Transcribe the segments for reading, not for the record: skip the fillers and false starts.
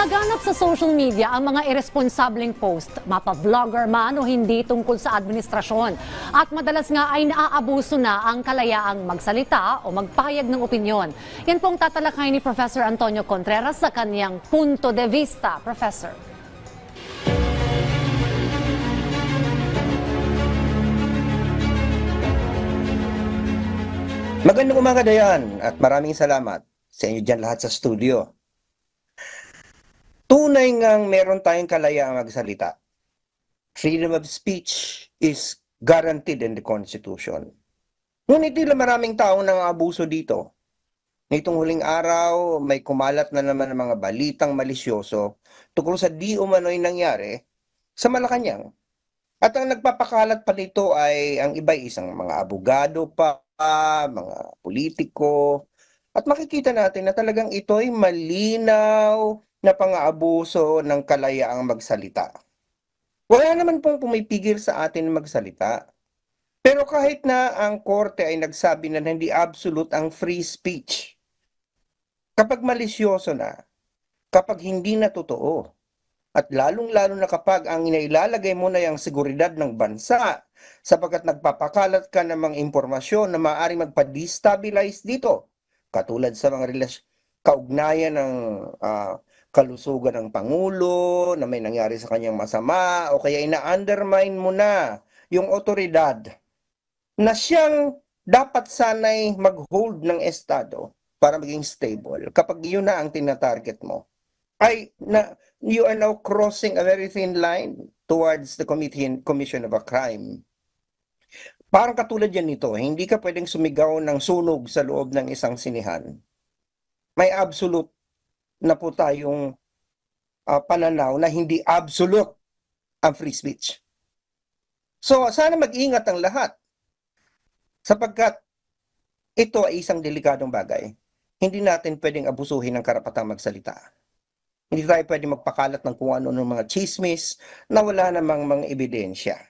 Laganap sa social media ang mga irresponsableng post, mapa-vlogger man o hindi tungkol sa administrasyon. At madalas nga ay naaabuso na ang kalayaang magsalita o magpahayag ng opinyon. Yan pong tatalakay ni Professor Antonio Contreras sa kanyang punto de vista. Professor. Magandang umaga, Dayan, at maraming salamat sa inyo dyan lahat sa studio. Tunay ngang meron tayong kalayaang magsalita. Freedom of speech is guaranteed in the Constitution. Ngunit tila maraming tao nang abuso dito. Nitong huling araw, may kumalat na naman ng mga balitang malisyoso tungkol sa di umano'y nangyari sa Malacanang. At ang nagpapakalat pa nito ay ang iba'y isang mga abogado pa, mga politiko. At makikita natin na talagang ito'y malinaw na pang-aabuso ng kalayaang magsalita. Wala naman pong pumipigil sa atin magsalita. Pero kahit na ang korte ay nagsabi na hindi absolute ang free speech, kapag malisyoso na, kapag hindi na totoo, at lalong-lalo na kapag ang inailalagay mo na yung seguridad ng bansa sapagkat nagpapakalat ka ng mga impormasyon na maaaring magpa-destabilize dito, katulad sa mga kaugnayan ng kalusugan ng Pangulo, na may nangyari sa kanyang masama, o kaya ina-undermine mo na yung otoridad na siyang dapat sanay mag-hold ng Estado para maging stable. Kapag yun na ang tinatarget mo, ay you are now crossing a very thin line towards the commission of a crime. Parang katulad yan nito, hindi ka pwedeng sumigaw ng sunog sa loob ng isang sinihan. May absolute na po tayong pananaw na hindi absolute ang free speech. So sana mag-ingat ang lahat sapagkat ito ay isang delikadong bagay. Hindi natin pwedeng abusuhin ang karapatang magsalita. Hindi tayo pwedeng magpakalat ng kung ano ng mga chismis na wala namang mga ebidensya.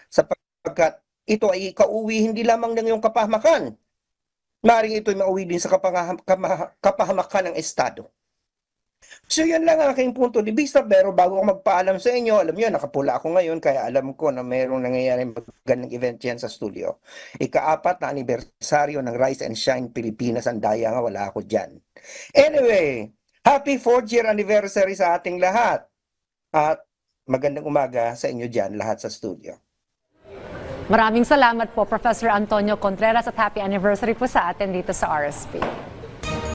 Sapagkat ito ay ikauwi hindi lamang ng iyong kapahamakan. Maaaring ito'y mauwi din sa kapahamakan ng Estado. So yan lang ang aking punto de vista, pero bago ako magpaalam sa inyo, alam niyo, nakapula ako ngayon, kaya alam ko na mayroong nangyayari magandang event yan sa studio. Ika-4 na anibersaryo ng Rise and Shine Pilipinas, ang daya nga, wala ako dyan. Anyway, happy 4th year anniversary sa ating lahat. At magandang umaga sa inyo dyan, lahat sa studio. Maraming salamat po, Professor Antonio Contreras, at happy anniversary po sa atin dito sa RSP.